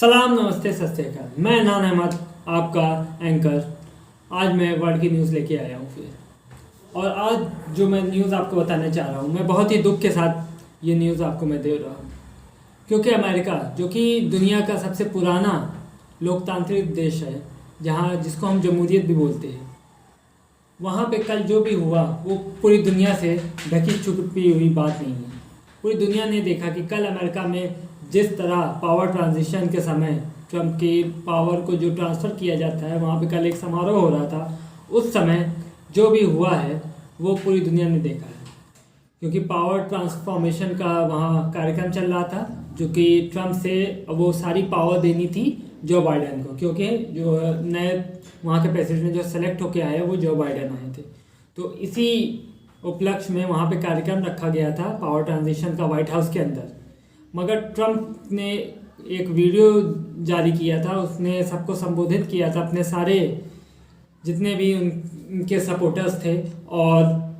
सलाम, नमस्ते, सत श्री अकाल। मैं नान अहमद, आपका एंकर। आज मैं वर्ल्ड की न्यूज़ लेके आया हूँ फिर। और आज जो मैं न्यूज़ आपको बताने चाह रहा हूँ, मैं बहुत ही दुख के साथ ये न्यूज़ आपको मैं दे रहा हूँ, क्योंकि अमेरिका, जो कि दुनिया का सबसे पुराना लोकतांत्रिक देश है, जहाँ जिसको हम जमहूरियत भी बोलते हैं, वहाँ पे कल जो भी हुआ वो पूरी दुनिया से ढकी छुपी हुई बात नहीं है। पूरी दुनिया ने देखा कि कल अमेरिका में जिस तरह पावर ट्रांजिशन के समय ट्रम्प के पावर को जो ट्रांसफ़र किया जाता है, वहाँ पे कल एक समारोह हो रहा था। उस समय जो भी हुआ है वो पूरी दुनिया ने देखा है, क्योंकि पावर ट्रांसफॉर्मेशन का वहाँ कार्यक्रम चल रहा था, जो कि ट्रम्प से वो सारी पावर देनी थी जो बाइडेन को, क्योंकि जो नए वहाँ के प्रेसिडेंट जो सेलेक्ट होके आए वो जो बाइडेन आए थे। तो इसी उपलक्ष्य में वहाँ पे कार्यक्रम रखा गया था पावर ट्रांजिशन का, व्हाइट हाउस के अंदर। मगर ट्रम्प ने एक वीडियो जारी किया था, उसने सबको संबोधित किया था, अपने सारे जितने भी उनके सपोर्टर्स थे, और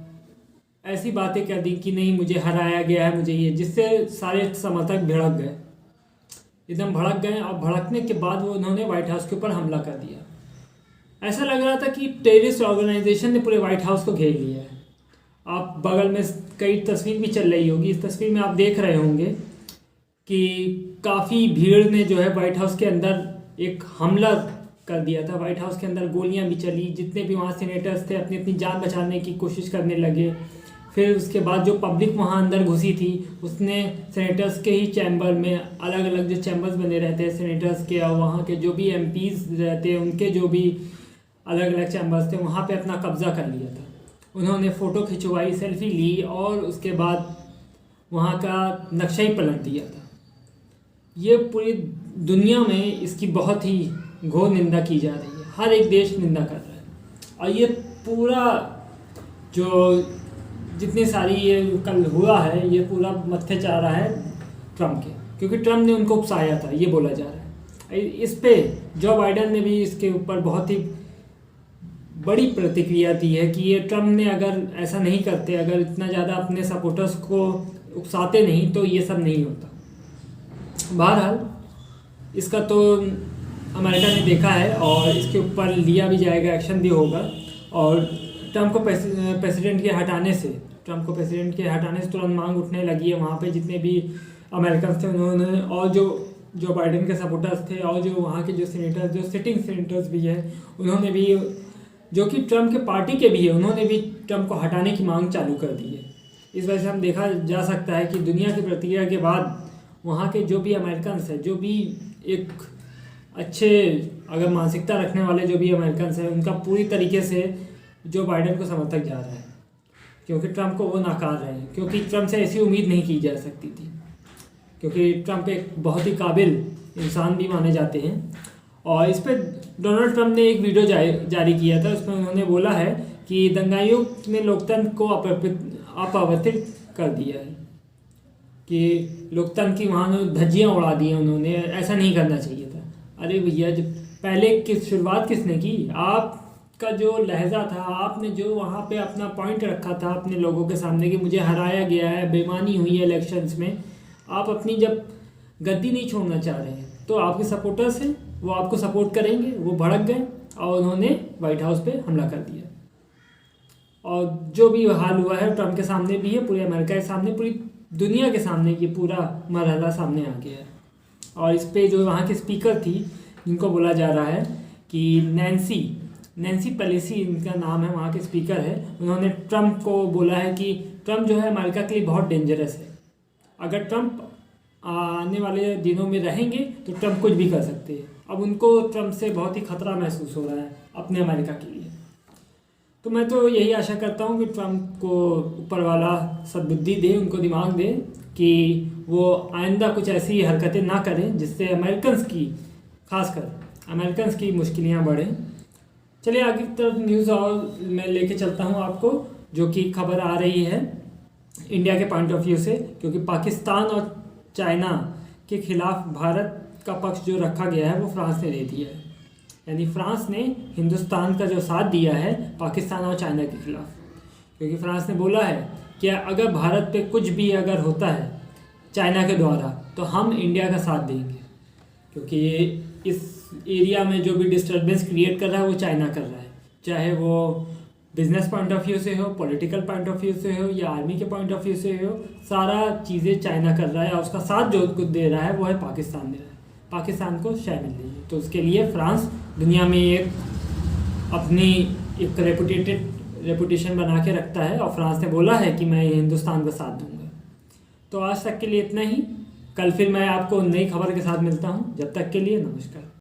ऐसी बातें कर दी कि नहीं मुझे हराया गया है, मुझे ये, जिससे सारे समर्थक भड़क गए, एकदम भड़क गए। और भड़कने के बाद वो उन्होंने व्हाइट हाउस के ऊपर हमला कर दिया। ऐसा लग रहा था कि टेररिस्ट ऑर्गेनाइजेशन ने पूरे व्हाइट हाउस को घेर लिया है। आप बगल में कई तस्वीर भी चल रही होगी, इस तस्वीर में आप देख रहे होंगे कि काफ़ी भीड़ ने जो है व्हाइट हाउस के अंदर एक हमला कर दिया था। व्हाइट हाउस के अंदर गोलियां भी चली, जितने भी वहाँ सीनेटर्स थे अपनी अपनी जान बचाने की कोशिश करने लगे। फिर उसके बाद जो पब्लिक वहाँ अंदर घुसी थी, उसने सेनेटर्स के ही चैम्बर में, अलग अलग जो चैम्बर्स बने रहते हैं सेनेटर्स के, और वहाँ के जो भी एमपीज रहते हैं उनके जो भी अलग अलग चैम्बर्स थे, वहाँ पे अपना कब्जा कर लिया था। उन्होंने फ़ोटो खिंचवाई, सेल्फी ली, और उसके बाद वहाँ का नक्शा ही पलट दिया था। ये पूरी दुनिया में इसकी बहुत ही घोर निंदा की जा रही है, हर एक देश निंदा कर रहा है। और ये पूरा जो जितनी सारी ये कल हुआ है, ये पूरा मत्थे जा रहा है ट्रम्प के, क्योंकि ट्रम्प ने उनको उकसाया था, ये बोला जा रहा है। इस पे जो बाइडेन ने भी इसके ऊपर बहुत ही बड़ी प्रतिक्रिया दी है कि ये ट्रम्प ने अगर ऐसा नहीं करते, अगर इतना ज़्यादा अपने सपोर्टर्स को उकसाते नहीं, तो ये सब नहीं होता। बहरहाल इसका तो अमेरिका ने देखा है, और इसके ऊपर लिया भी जाएगा, एक्शन भी होगा। और ट्रम्प को प्रेसिडेंट के हटाने से तुरंत मांग उठने लगी है वहाँ पे जितने भी अमेरिकन थे उन्होंने, और जो बाइडेन के सपोर्टर्स थे, और जो वहाँ के जो सीनेटर्स, जो सिटिंग सीनेटर्स भी है, उन्होंने भी, जो कि ट्रम्प के पार्टी के भी है, उन्होंने भी ट्रम्प को हटाने की मांग चालू कर दी है। इस वजह से हम देखा जा सकता है कि दुनिया की प्रतिक्रिया के बाद वहाँ के जो भी अमेरिकन्स हैं, जो भी एक अच्छे अगर मानसिकता रखने वाले जो भी अमेरिकन्स हैं, उनका पूरी तरीके से जो बाइडेन को समर्थक जा रहा है, क्योंकि ट्रम्प को वो नाकार रहे हैं, क्योंकि ट्रम्प से ऐसी उम्मीद नहीं की जा सकती थी, क्योंकि ट्रम्प एक बहुत ही काबिल इंसान भी माने जाते हैं। और इस पर डोनाल्ड ट्रम्प ने एक वीडियो जारी किया था, उसमें उन्होंने बोला है कि दंगाइयों ने लोकतंत्र को अपवर्तित कर दिया है, कि लोकतंत्र की वहाँ धज्जियाँ उड़ा दी हैं उन्होंने, ऐसा नहीं करना चाहिए था। अरे भैया, जब पहले शुरुआत किसने की? आपका जो लहजा था, आपने जो वहाँ पे अपना पॉइंट रखा था अपने लोगों के सामने कि मुझे हराया गया है, बेईमानी हुई है इलेक्शंस में, आप अपनी जब गद्दी नहीं छोड़ना चाह रहे हैं, तो आपके सपोर्टर्स हैं, वो आपको सपोर्ट करेंगे। वो भड़क गए और उन्होंने व्हाइट हाउस पे हमला कर दिया। और जो भी हाल हुआ है ट्रम्प के सामने भी है, पूरे अमेरिका के सामने, पूरी दुनिया के सामने ये पूरा मरहला सामने आ गया है। और इस पे जो वहाँ की स्पीकर थी, जिनको बोला जा रहा है कि नैन्सी पेलोसी इनका नाम है, वहाँ के स्पीकर है, उन्होंने ट्रम्प को बोला है कि ट्रम्प जो है अमेरिका के लिए बहुत डेंजरस है। अगर ट्रम्प आने वाले दिनों में रहेंगे तो ट्रम्प कुछ भी कर सकते हैं। अब उनको ट्रम्प से बहुत ही खतरा महसूस हो रहा है अपने अमेरिका के लिए। तो मैं तो यही आशा करता हूँ कि ट्रम्प को ऊपर वाला सद्बुद्धि दे, उनको दिमाग दे कि वो आइंदा कुछ ऐसी हरकतें ना करें जिससे अमेरिकन्स की, खासकर अमेरिकन्स की मुश्किलें बढ़ें। चलिए आगे की तरफ न्यूज़ और मैं लेके चलता हूँ आपको, जो कि खबर आ रही है इंडिया के पॉइंट ऑफ व्यू से, क्योंकि पाकिस्तान और चाइना के खिलाफ भारत का पक्ष जो रखा गया है वो फ्रांस ने दे दिया है। यानी फ्रांस ने हिंदुस्तान का जो साथ दिया है पाकिस्तान और चाइना के खिलाफ, क्योंकि फ्रांस ने बोला है कि अगर भारत पे कुछ भी अगर होता है चाइना के द्वारा, तो हम इंडिया का साथ देंगे। क्योंकि ये इस एरिया में जो भी डिस्टर्बेंस क्रिएट कर रहा है वो चाइना कर रहा है, चाहे वो बिजनेस पॉइंट ऑफ व्यू से हो, पॉलिटिकल पॉइंट ऑफ व्यू से हो या आर्मी के पॉइंट ऑफ व्यू से हो। सारा चीज़ें चाइना कर रहा है और उसका साथ जो कुछ दे रहा है वो है पाकिस्तान दे रहा है। पाकिस्तान को शय मिल रही है, तो उसके लिए फ्रांस दुनिया में एक अपनी एक रेपुटेशन बना के रखता है और फ्रांस ने बोला है कि मैं हिंदुस्तान का साथ दूंगा। तो आज तक के लिए इतना ही। कल फिर मैं आपको नई खबर के साथ मिलता हूँ। जब तक के लिए नमस्कार।